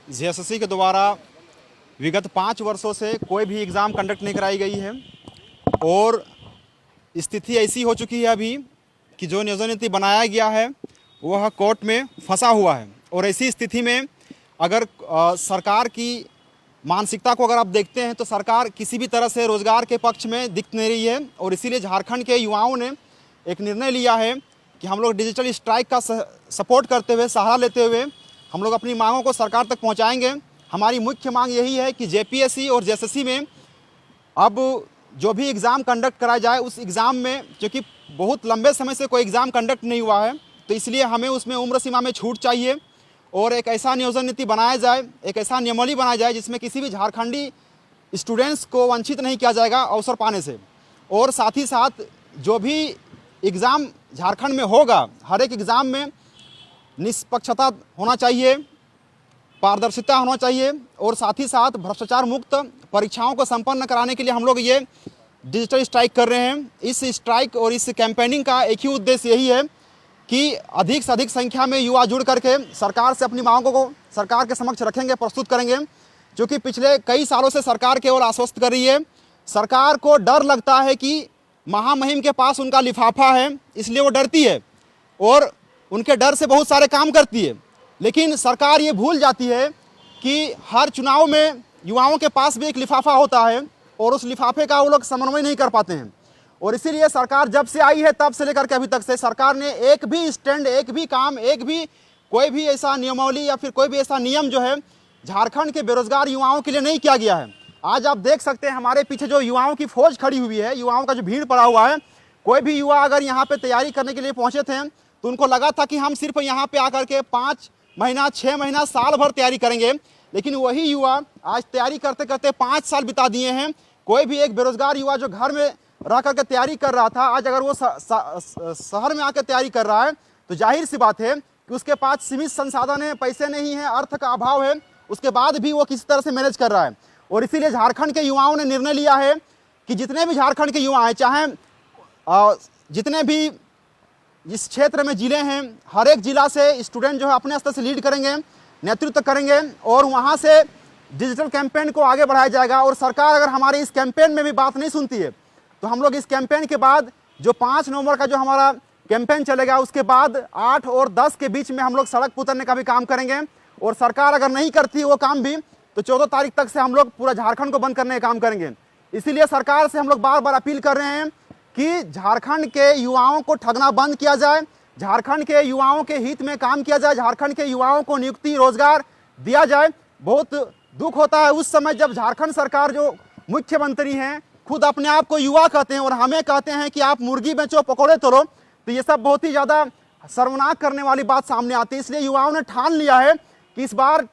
JSSC के द्वारा विगत 5 वर्षों से कोई भी एग्ज़ाम कंडक्ट नहीं कराई गई है और स्थिति ऐसी हो चुकी है अभी कि जो नियोजन नीति बनाया गया है वह कोर्ट में फंसा हुआ है। और ऐसी स्थिति में अगर सरकार की मानसिकता को अगर आप देखते हैं तो सरकार किसी भी तरह से रोज़गार के पक्ष में दिख नहीं रही है। और इसीलिए झारखंड के युवाओं ने एक निर्णय लिया है कि हम लोग डिजिटल स्ट्राइक का सपोर्ट करते हुए, सहारा लेते हुए हम लोग अपनी मांगों को सरकार तक पहुंचाएंगे। हमारी मुख्य मांग यही है कि जेपीएससी और जेएसएससी में अब जो भी एग्ज़ाम कंडक्ट कराया जाए उस एग्ज़ाम में, क्योंकि बहुत लंबे समय से कोई एग्ज़ाम कंडक्ट नहीं हुआ है, तो इसलिए हमें उसमें उम्र सीमा में छूट चाहिए और एक ऐसा नियोजन नीति बनाया जाए, एक ऐसा नियमावली बनाया जाए जिसमें किसी भी झारखंडी स्टूडेंट्स को वंचित नहीं किया जाएगा अवसर पाने से। और साथ ही साथ जो भी एग्ज़ाम झारखंड में होगा, हर एक एग्ज़ाम में निष्पक्षता होना चाहिए, पारदर्शिता होना चाहिए और साथ ही साथ भ्रष्टाचार मुक्त परीक्षाओं को संपन्न कराने के लिए हम लोग ये डिजिटल स्ट्राइक कर रहे हैं। इस स्ट्राइक और इस कैंपेनिंग का एक ही उद्देश्य यही है कि अधिक से अधिक संख्या में युवा जुड़ करके सरकार से अपनी मांगों को सरकार के समक्ष रखेंगे, प्रस्तुत करेंगे। क्योंकि पिछले कई सालों से सरकार केवल आश्वस्त कर रही है। सरकार को डर लगता है कि महामहिम के पास उनका लिफाफा है, इसलिए वो डरती है और उनके डर से बहुत सारे काम करती है। लेकिन सरकार ये भूल जाती है कि हर चुनाव में युवाओं के पास भी एक लिफाफा होता है और उस लिफाफे का वो लोग समन्वय नहीं कर पाते हैं। और इसीलिए सरकार जब से आई है तब से लेकर के अभी तक से सरकार ने एक भी स्टैंड, एक भी काम, एक भी कोई भी ऐसा नियमावली या फिर कोई भी ऐसा नियम जो है झारखंड के बेरोजगार युवाओं के लिए नहीं किया गया है। आज आप देख सकते हैं हमारे पीछे जो युवाओं की फौज खड़ी हुई है, युवाओं का जो भीड़ पड़ा हुआ है। कोई भी युवा अगर यहाँ पे तैयारी करने के लिए पहुँचे थे तो उनको लगा था कि हम सिर्फ यहाँ पे आकर के 5 महीना, 6 महीना, साल भर तैयारी करेंगे। लेकिन वही युवा आज तैयारी करते करते 5 साल बिता दिए हैं। कोई भी एक बेरोजगार युवा जो घर में रह करके तैयारी कर रहा था, आज अगर वो शहर में आकर तैयारी कर रहा है तो जाहिर सी बात है कि उसके पास सीमित संसाधन है, पैसे नहीं है, अर्थ का अभाव है, उसके बाद भी वो किसी तरह से मैनेज कर रहा है। और इसीलिए झारखंड के युवाओं ने निर्णय लिया है कि जितने भी झारखंड के युवा हैं, चाहे जितने भी जिस क्षेत्र में जिले हैं, हर एक जिला से स्टूडेंट जो है अपने स्तर से लीड करेंगे, नेतृत्व करेंगे और वहाँ से डिजिटल कैंपेन को आगे बढ़ाया जाएगा। और सरकार अगर हमारे इस कैंपेन में भी बात नहीं सुनती है तो हम लोग इस कैंपेन के बाद जो 5 नवंबर का जो हमारा कैंपेन चलेगा उसके बाद 8 और 10 के बीच में हम लोग सड़क पर उतरने का भी काम करेंगे। और सरकार अगर नहीं करती वो काम भी तो 14 तारीख तक से हम लोग पूरा झारखंड को बंद करने का काम करेंगे। इसीलिए सरकार से हम लोग बार बार अपील कर रहे हैं कि झारखंड के युवाओं को ठगना बंद किया जाए, झारखंड के युवाओं के हित में काम किया जाए, झारखंड के युवाओं को नियुक्ति, रोजगार दिया जाए। बहुत दुख होता है उस समय जब झारखंड सरकार जो मुख्यमंत्री हैं खुद अपने आप को युवा कहते हैं और हमें कहते हैं कि आप मुर्गी बेचो, पकौड़े तोलो। तो ये सब बहुत ही ज़्यादा शर्मनाक करने वाली बात सामने आती है। इसलिए युवाओं ने ठान लिया है कि इस बार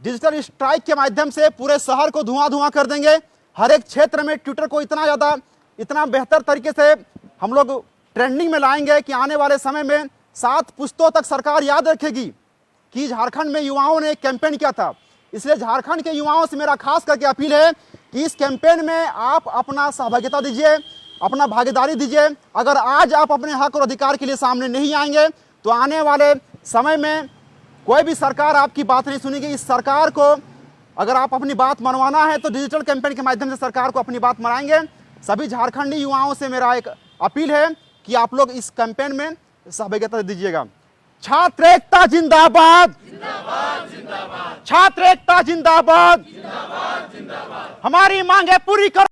डिजिटल स्ट्राइक के माध्यम से पूरे शहर को धुआं धुआं कर देंगे। हर एक क्षेत्र में ट्विटर को इतना बेहतर तरीके से हम लोग ट्रेंडिंग में लाएंगे कि आने वाले समय में 7 पुश्तों तक सरकार याद रखेगी कि झारखंड में युवाओं ने एक कैंपेन किया था। इसलिए झारखंड के युवाओं से मेरा खास करके अपील है कि इस कैंपेन में आप अपना सहभागिता दीजिए, अपना भागीदारी दीजिए। अगर आज आप अपने हक और अधिकार के लिए सामने नहीं आएंगे तो आने वाले समय में कोई भी सरकार आपकी बात नहीं सुनेगी। इस सरकार को अगर आप अपनी बात मनवाना है तो डिजिटल कैंपेन के माध्यम से सरकार को अपनी बात मनाएंगे। सभी झारखंडी युवाओं से मेरा एक अपील है कि आप लोग इस कैंपेन में सहभागिता दीजिएगा। छात्र एकता जिंदाबाद, छात्र एकता जिंदाबाद, हमारी मांगे पूरी करो।